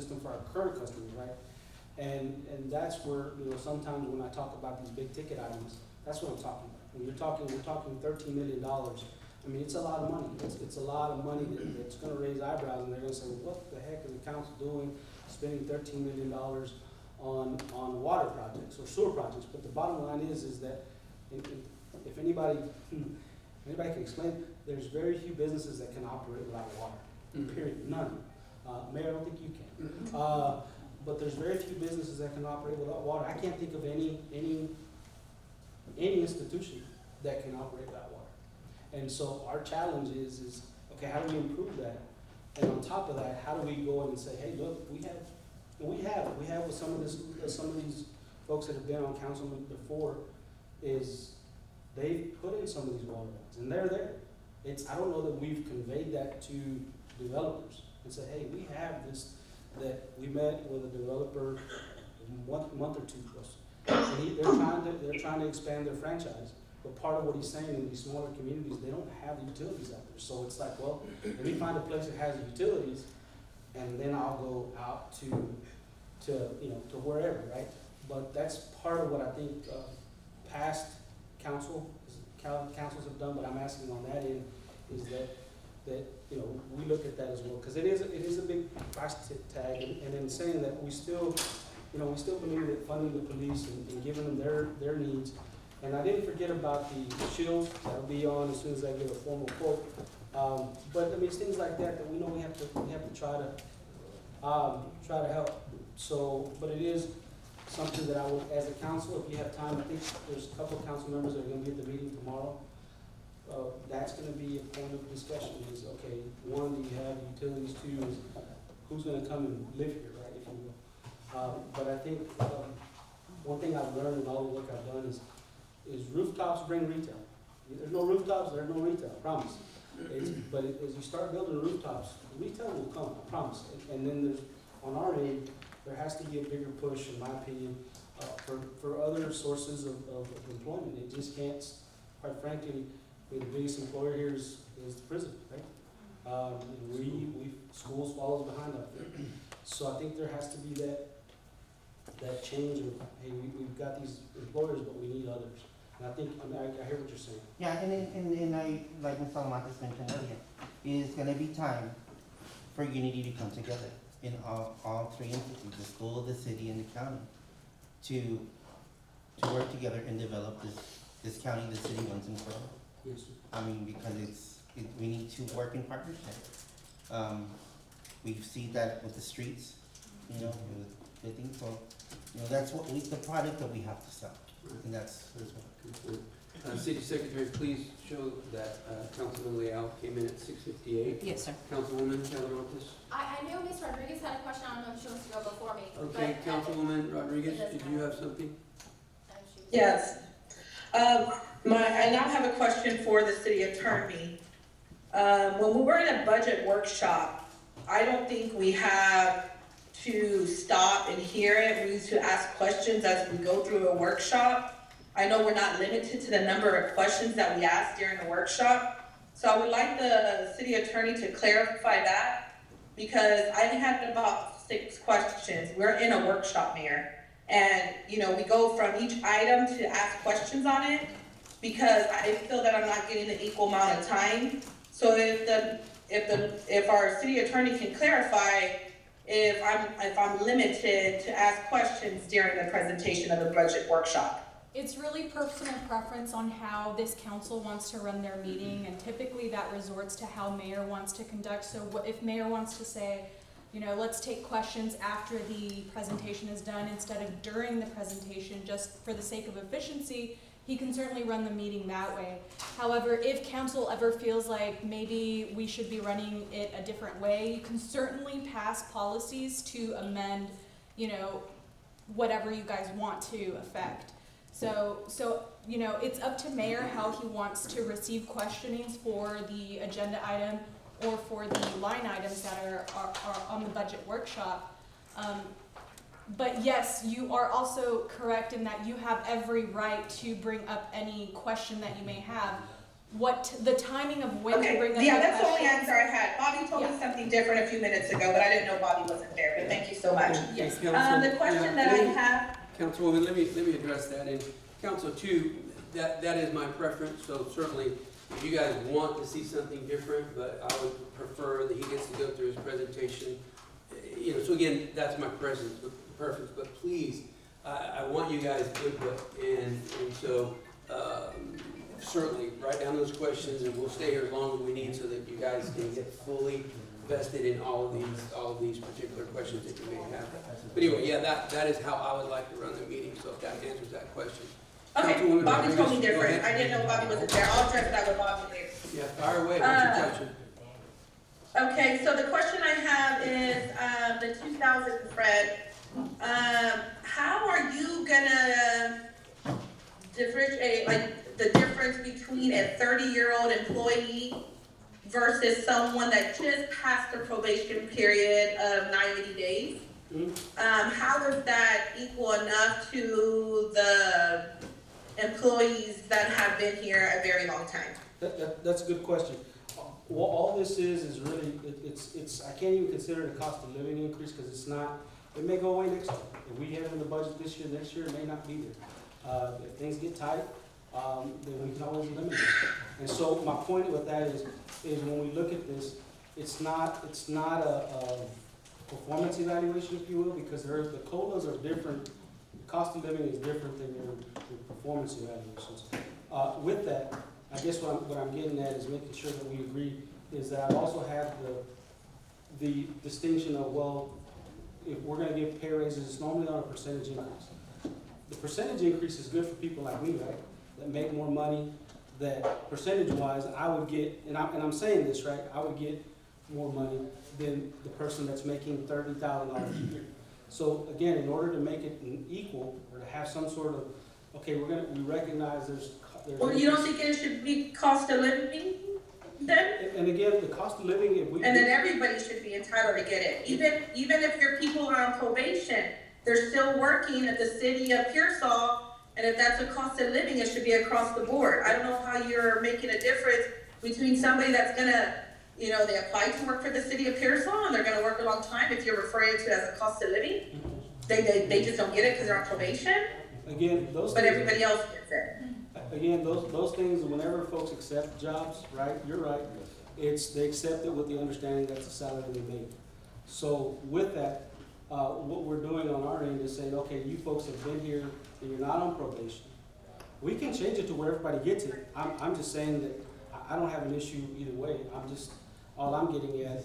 system for our current customers, right? And that's where, you know, sometimes when I talk about these big ticket items, that's what I'm talking about. When we're talking $13 million. I mean, it's a lot of money. It's a lot of money that's gonna raise eyebrows, and they're gonna say, well, what the heck is the council doing, spending $13 million on water projects or sewer projects? But the bottom line is that if anybody can explain, there's very few businesses that can operate without water, period, none. Mayor, I don't think you can. But there's very few businesses that can operate without water. I can't think of any institution that can operate without water. And so our challenge is okay, how do we improve that? And on top of that, how do we go in and say, hey, look, we have with some of these folks that have been on council before, is they've put in some of these water lines, and they're there. I don't know that we've conveyed that to developers and said, hey, we have this, that we met with a developer a month or two ago. And they're trying to expand their franchise. But part of what he's saying, in these smaller communities, they don't have the utilities out there. So it's like, well, let me find a place that has the utilities, and then I'll go out to wherever, right? But that's part of what I think past councils have done. But I'm asking on that end is that you know, we look at that as well, because it is a big price tag, and in saying that we still believe that funding the police and giving them their needs. And I didn't forget about the shield that'll be on as soon as I give a formal quote. But I mean, it's things like that we know we have to try to help. So, but it is something that I would, as a council, if you have time, I think there's a couple of council members that are going to be at the meeting tomorrow. That's going to be a point of discussion. Is okay. One, do you have utilities? Two, is who's going to come and live here, right? If you will. But I think one thing I've learned in all the work I've done is rooftops bring retail. There's no rooftops, there's no retail, I promise. But as you start building rooftops, retail will come, I promise. And then there's, on our end, there has to be a bigger push, in my opinion, for other sources of employment. It just can't, quite frankly, the biggest employer here is the prison, right? Schools follows behind up there. So I think there has to be that change of, hey, we've got these employers, but we need others. And I think, I hear what you're saying. Yeah, and I, like Ms. Salamatas mentioned earlier, it's gonna be time for unity to come together in all three entities, the school, the city, and the county, to work together and develop this county, the city once and for all. Yes, sir. I mean, because we need to work in partnership. We see that with the streets, you know, with things, so, you know, that's what the product that we have to sell, and that's what. City Secretary, please show that Councilman Leal came in at 6:58. Yes, sir. Councilwoman Calderontes. I know Ms. Rodriguez had a question. I don't know if she wants to go before me. Okay, but, Councilwoman Rodriguez, did you have something? Yes. I now have a question for the city attorney. When we were in a budget workshop, I don't think we have to stop and hear it. We need to ask questions as we go through a workshop. I know we're not limited to the number of questions that we ask during the workshop. So I would like the city attorney to clarify that, because I had about 6 questions. We're in a workshop, Mayor. And, you know, we go from each item to ask questions on it, because I feel that I'm not getting the equal amount of time. So if our city attorney can clarify if I'm limited to ask questions during the presentation of the budget workshop. It's really personal preference on how this council wants to run their meeting, and typically that resorts to how mayor wants to conduct. So if mayor wants to say, you know, let's take questions after the presentation is done instead of during the presentation, just for the sake of efficiency, he can certainly run the meeting that way. However, if council ever feels like maybe we should be running it a different way, you can certainly pass policies to amend, you know, whatever you guys want to affect. So you know, it's up to mayor how he wants to receive questionings for the agenda item or for the line items that are on the budget workshop. But yes, you are also correct in that you have every right to bring up any question that you may have. what, the timing of when to Okay, bring up the yeah, that's the only questions. answer I had. Bobby told me Yeah. something different a few minutes ago, but I didn't know Bobby wasn't there, but thank you so much. Yes. The question that I have, Councilwoman, let me address that, and Council two, that is my preference, so certainly, if you guys want to see something different, but I would prefer that he gets to go through his presentation. You know, so again, that's my preference, but please, I want you guys' input, and so, certainly, write down those questions, and we'll stay here as long as we need so that you guys can get fully vested in all of these particular questions that you may have. But anyway, yeah, that is how I would like to run the meeting, so if that answers that question. okay, Councilwoman Bobby told me Rodriguez, go different. ahead. I didn't know Bobby wasn't there. I'll address that with Bobby later. Yeah, fire away, what's your question? Okay, so the question I have is, the 2,000, Fred, how are you gonna differentiate, like, the difference between a 30-year-old employee versus someone that just passed the probation period of 90 days? Mhm. How is that equal enough to the employees that have been here a very long time? That's a good question. Well, all this is really, it's, I can't even consider it a cost of living increase, because it's not, it may go away next year. If we have it in the budget this year, next year, it may not be there. If things get tight, then we can always eliminate it. And so my point with that is when we look at this, it's not a performance evaluation, if you will, because the COLAs are different. The cost of living is different than your performance evaluations. With that, I guess what I'm getting at is making sure that we agree is that I also have the distinction of, well, if we're gonna give pay raises, it's normally on a percentage increase. The percentage increase is good for people like me, right, that make more money, that percentage-wise, I would get, and I'm saying this, right, I would get more money than the person that's making $30,000 a year. So again, in order to make it equal, or to have some sort of, okay, we recognize there's. Well, you don't think it should be cost of living then? And again, the cost of living, if we. And then everybody should be entitled to get it. Even if your people are on probation, they're still working at the city of Pearsall, and if that's a cost of living, it should be across the board. I don't know how you're making a difference between somebody that's gonna, you know, they apply to work for the city of Pearsall and they're gonna work a long time, if you're referring to it as a cost of living. They just don't get it because they're on probation, Again, those but things. everybody else gets it. Again, those things, whenever folks accept jobs, right, you're right, they accept it with the understanding that's the salary they make. So with that, what we're doing on our end is saying, okay, you folks have been here and you're not on probation. We can change it to where everybody gets it. I'm just saying that I don't have an issue either way. All I'm getting at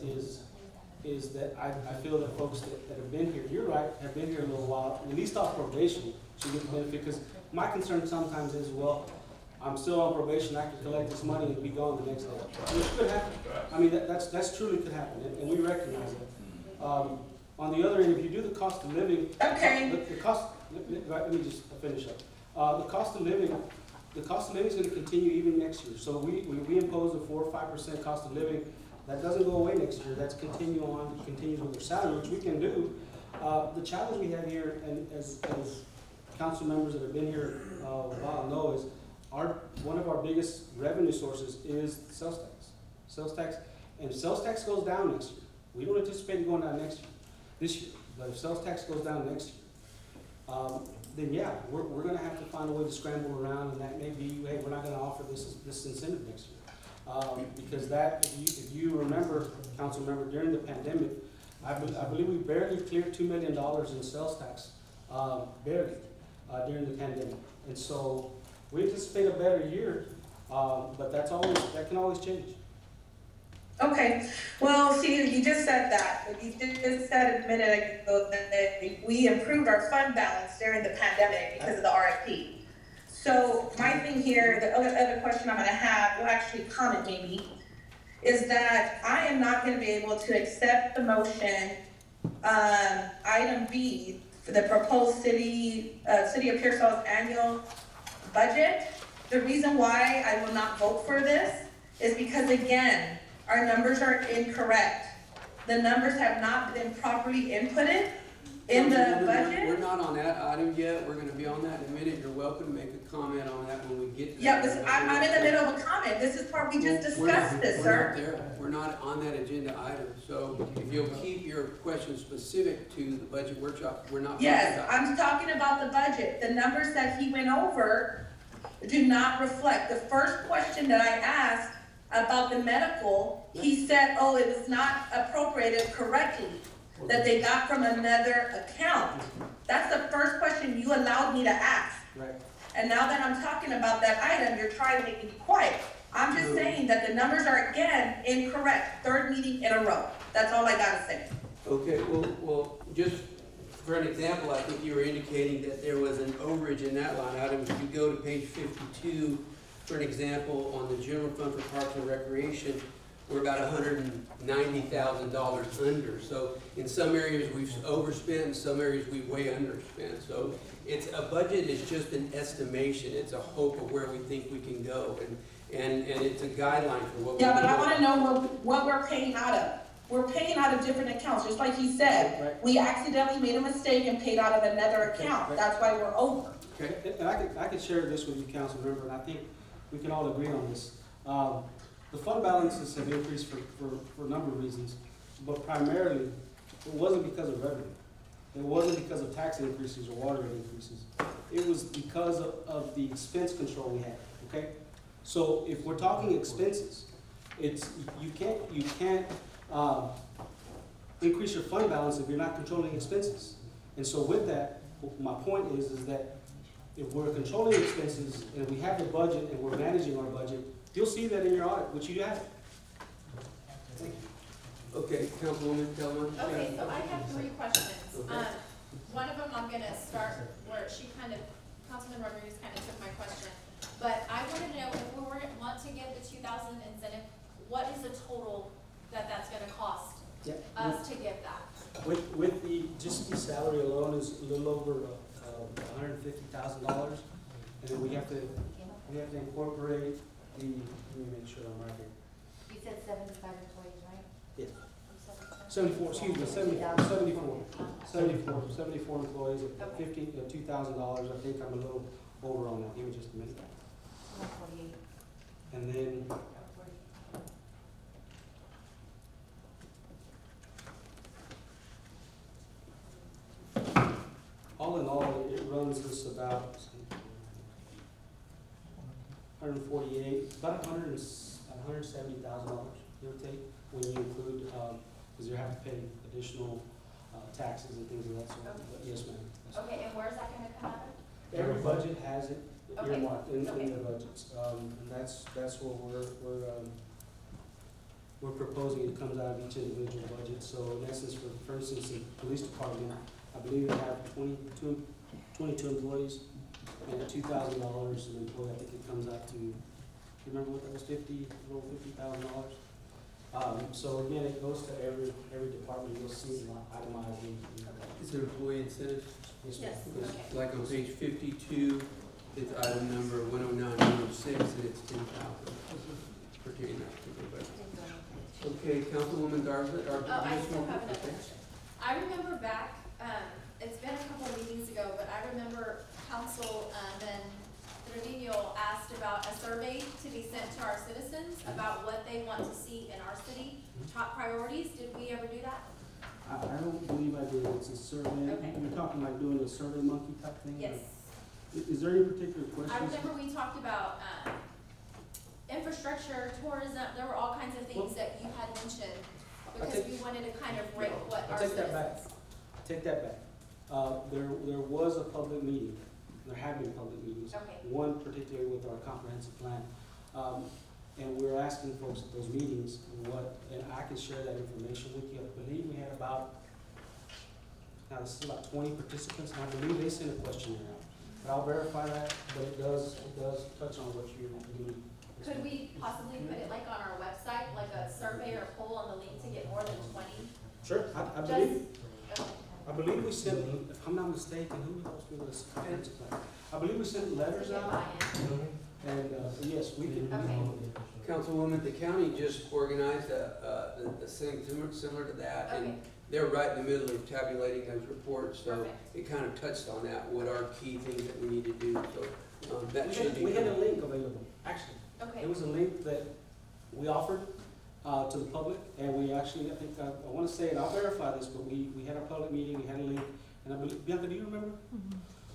is that I feel that folks that have been here, you're right, have been here a little while, at least off probation, should get the benefit, because my concern sometimes is, well, I'm still on probation, I could collect this money and be gone the next day. Which could happen. I mean, that's truly could happen, and we recognize it. On the other end, if you do the cost of living. Okay. The cost, let me just finish up. The cost of living is gonna continue even next year. So we impose a 4 or 5% cost of living. That doesn't go away next year, that's continues with their salary, which we can do. The challenge we have here, and as council members that have been here a while know, is one of our biggest revenue sources is sales tax. Sales tax, and if sales tax goes down next year, we don't anticipate it going down this year, but if sales tax goes down next year, then yeah, we're gonna have to find a way to scramble around, and that may be, hey, we're not gonna offer this incentive next year. Because that, if you remember, council member, during the pandemic, I believe we barely cleared $2 million in sales tax, barely, during the pandemic. And so we anticipate a better year, but that can always change. Okay, well, see, you just said that, but you just said a minute ago that we improved our fund balance during the pandemic because of the RFP. So my thing here, the other question I'm gonna have, well, actually comment maybe, is that I am not gonna be able to accept the motion, item B, for the proposed City of Pearsall's annual budget. The reason why I will not vote for this is because, again, our numbers are incorrect. The numbers have not been properly inputted. In the Councilwoman, budget? We're not on that item yet, we're gonna be on that in a minute, you're welcome to make a comment on that when we get to Yeah, that. but I'm in the middle of a comment. This is part, we just We're not- discussed this, We're not sir. there, we're not on that agenda item, so if you'll keep your questions specific to the budget workshop, we're not talking Yes, about. I'm talking about the budget. The numbers that he went over do not reflect. The first question that I asked about the medical, he said, oh, it was not appropriated correctly, that they got from another account. That's the first question you allowed me to ask. Right. And now that I'm talking about that item, you're trying to make me quiet. I'm just saying that the numbers are again incorrect, third meeting in a row. That's all I gotta say. Okay, well, just for an example, I think you were indicating that there was an overage in that line item. If you go to page 52, for an example, on the general fund for parks and recreation, we're about $190,000 under. So in some areas, we've overspent, in some areas, we way underspent. So a budget is just an estimation, it's a hope of where we think we can go, and it's a guideline for what we Yeah, can but I do. wanna know what we're paying out of. We're paying out of different accounts, just like he said. Right. We accidentally made a mistake and paid out of another account. Right. That's why we're over. Okay, And I could share this with you, council member, and I think we can all agree on this. The fund balances have increased for a number of reasons, but primarily, it wasn't because of revenue. It wasn't because of tax increases or water rate increases. It was because of the expense control we had, okay? So if we're talking expenses, you can't increase your fund balance if you're not controlling expenses. And so with that, my point is that if we're controlling expenses and we have the budget and we're managing our budget, you'll see that in your audit, which you have. okay, Councilwoman Delmont? Okay, so I have 3 questions. Okay. One of them I'm gonna start where Councilman Rodriguez kind of took my question. But I wanted to know if we want to give the 2,000 incentive, what is the total that's gonna cost us to give that? With just the salary alone is a little over $150,000. And then we have to incorporate let me make sure I'm right here. You said 75 employees, right? Yes. You said 74, excuse me, 74 employees at $2,000. I think I'm a little over on that. Give me just a minute. 148. And then, all in all, it runs us about 148, about $170,000, give or take, when you include, because you have to pay additional taxes and things of that sort. But yes, ma'am. That's- Okay, and where's that gonna come out of? Every budget has it Okay, earmarked in okay. their budgets, and that's what we're proposing. It comes out of each individual budget. So in essence, for instance, the police department, I believe they have 22 employees, and at $2,000 an employee, I think it comes out to, you remember what that was, $50,000? So again, it goes to every department. You'll see it itemized in the budget. Is it employee incentive? Yes, ma'am. Yes. Okay. Like on page 52, it's item number 109, 106, and it's 10,000 pertaining to that particular budget. Okay, Councilwoman Garza, or Oh, I Ms. still Moore? have another Okay. question. I remember back, it's been a couple of meetings ago, but I remember Councilman Trevino asked about a survey to be sent to our citizens about what they want to see in our city, top priorities. Did we ever do that? I don't believe I did. It's a survey. Okay. You're talking like doing a survey monkey type thing? Yes. Is there any particular I questions? remember we talked about, infrastructure, tourism, there were all kinds of things that you had mentioned, because we wanted to kind of rate what I our take that back. citizens. Take that back. There was a public meeting. There have been public meetings. Okay. One particularly with our comprehensive plan. And we're asking folks at those meetings and I can share that information with you. I believe we had now this is about 20 participants, and I believe they sent a questionnaire out. But I'll verify that, but it does touch on what you're doing. Could we possibly put it like on our website, like a survey or poll on the link to get more than 20? Sure, I believe we sent, if I'm not mistaken, who else was this comprehensive plan? I believe we sent letters Get out, buy-in. and, yes, we can. Okay. Councilwoman, the county just organized a thing similar to that, Okay. they're right in the middle of tabulating those reports, so Perfect. it kind of touched on that, what are key things that we need to do, so, that should be. We had a link available, actually. Okay, It was a link that we offered to the public, and we actually, I think, I want to say, and I'll verify this, but we had our public meeting, we had a link, and I believe, Bianca, do you remember?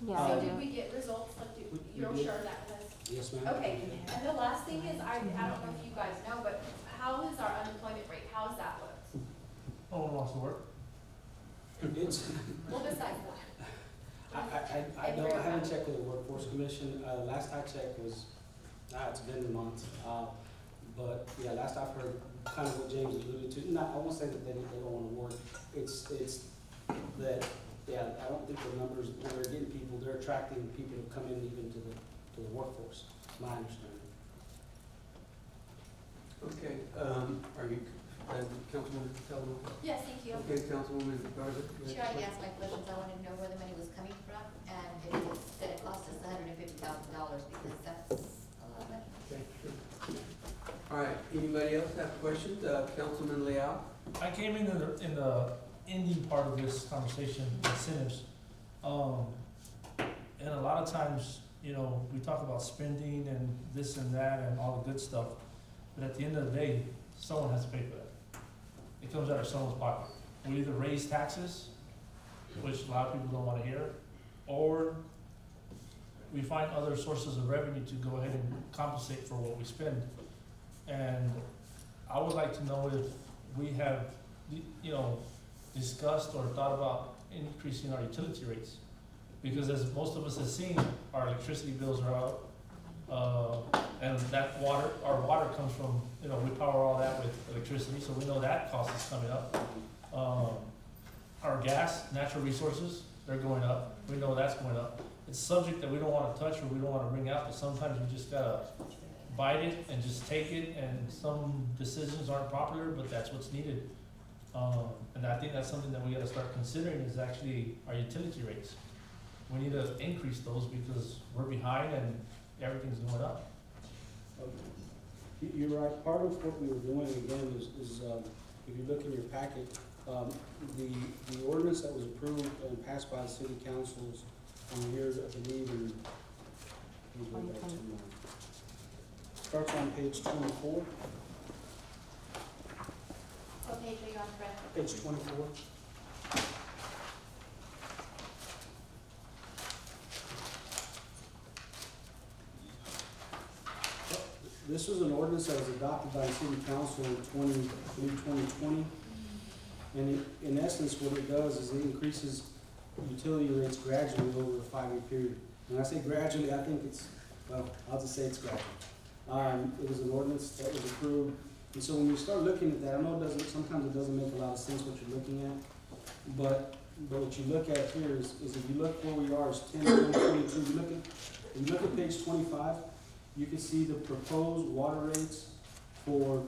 so did we get results, like, We you'll did. share that with us? Yes, ma'am. Okay, and the last thing is, I don't know if you guys know, but how is our unemployment rate, how has that looked? No one wants to work. It's, Well, besides that. I don't, I haven't checked with the workforce commission, last I checked was, it's been a month. But, yeah, last I've heard, kind of what James alluded to, not, I won't say that they don't wanna work, it's that, yeah, I don't think the numbers, when they're getting people, they're attracting people to come in even to the workforce, my understanding. Okay, are you, Councilwoman Calhoun? Yes, thank you. Okay, Councilwoman Garza? She already asked my questions, I wanted to know where the money was coming from, and if it was, that it cost us $150,000, because that's a lot of money. Okay, sure. All right, anybody else have questions? Councilman Leal? I came in the ending part of this conversation, incentives. And a lot of times, you know, we talk about spending and this and that and all the good stuff, but at the end of the day, someone has to pay for that. It comes out of someone's pocket. We either raise taxes, which a lot of people don't wanna hear, or we find other sources of revenue to go ahead and compensate for what we spend. And I would like to know if we have, you know, discussed or thought about increasing our utility rates. Because as most of us have seen, our electricity bills are out. And that water, our water comes from, you know, we power all that with electricity, so we know that cost is coming up. Our gas, natural resources, they're going up. We know that's going up. It's a subject that we don't wanna touch or we don't wanna bring out, but sometimes you just gotta bite it and just take it, and some decisions aren't popular, but that's what's needed. And I think that's something that we gotta start considering is actually our utility rates. We need to increase those because we're behind and everything's going up. You're right, part of what we were doing again is if you look in your packet, the ordinance that was approved and passed by the city councils on here, I believe in, let me go back to mine. Starts on page 24, What page are you on, Fred? page 24. This was an ordinance that was adopted by the city council in 2020. And in essence, what it does is it increases utility rates gradually over a 5-year period. When I say gradually, I think it's, well, I'll just say it's gradual. It was an ordinance that was approved. And so when you start looking at that, I know it doesn't, sometimes it doesn't make a lot of sense what you're looking at. But what you look at here is if you look where we are, is 10, 22, if you look at page 25, you can see the proposed water rates for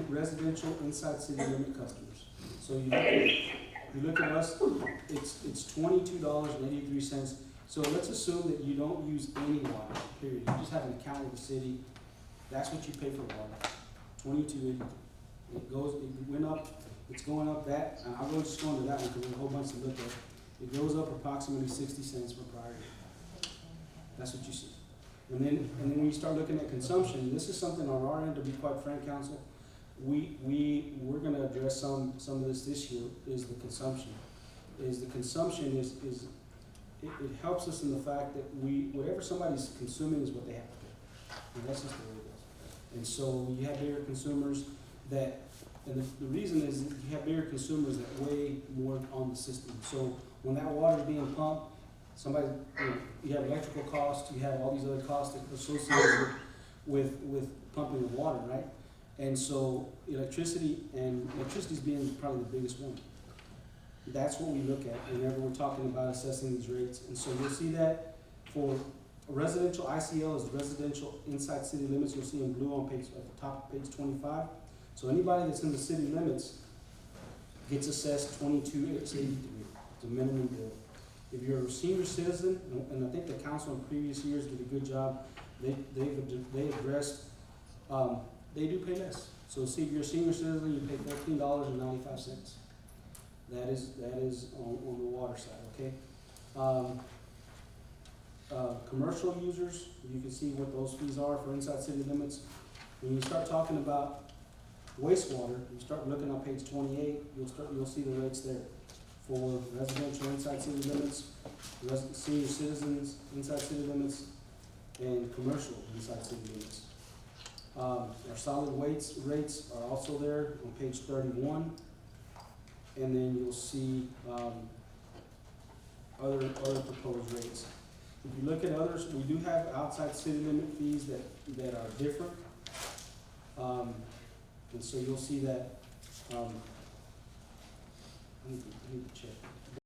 residential inside city limit customers. So you look at us, it's $22.83. So let's assume that you don't use any water, period. You just have an account with the city. That's what you pay for water, $22.80. It went up, it's going up that, and I'll just go into that one because there's a whole bunch to look at. It goes up approximately 60 cents per prior year. That's what you see. And then when you start looking at consumption, this is something on our end, to be quite frank, council, we're gonna address some of this year, is the consumption. It helps us in the fact that whatever somebody's consuming is what they have to pay. And that's just the way it is. And so you have bigger consumers that, and the reason is that you have bigger consumers that weigh more on the system. So when that water is being pumped, somebody, you have electrical costs, you have all these other costs associated with pumping of water, right? And so electricity's being probably the biggest one. That's what we look at whenever we're talking about assessing these rates. And so you'll see that for residential ICL is residential inside city limits. You'll see in blue on at the top of page 25. So anybody that's in the city limits gets assessed $22.83. It's a minimum bill. If you're a senior citizen, and I think the council in previous years did a good job, they addressed, they do pay less. So see, if you're a senior citizen, you pay $14.95. That is on the water side, okay? Commercial users, you can see what those fees are for inside city limits. When you start talking about wastewater, you start looking on page 28, you'll see the rates there for residential inside city limits, senior citizens inside city limits, and commercial inside city limits. Our solid waste rates are also there on page 31, and then you'll see other proposed rates. If you look at others, we do have outside city limit fees that are different. And so you'll see that, I need to check.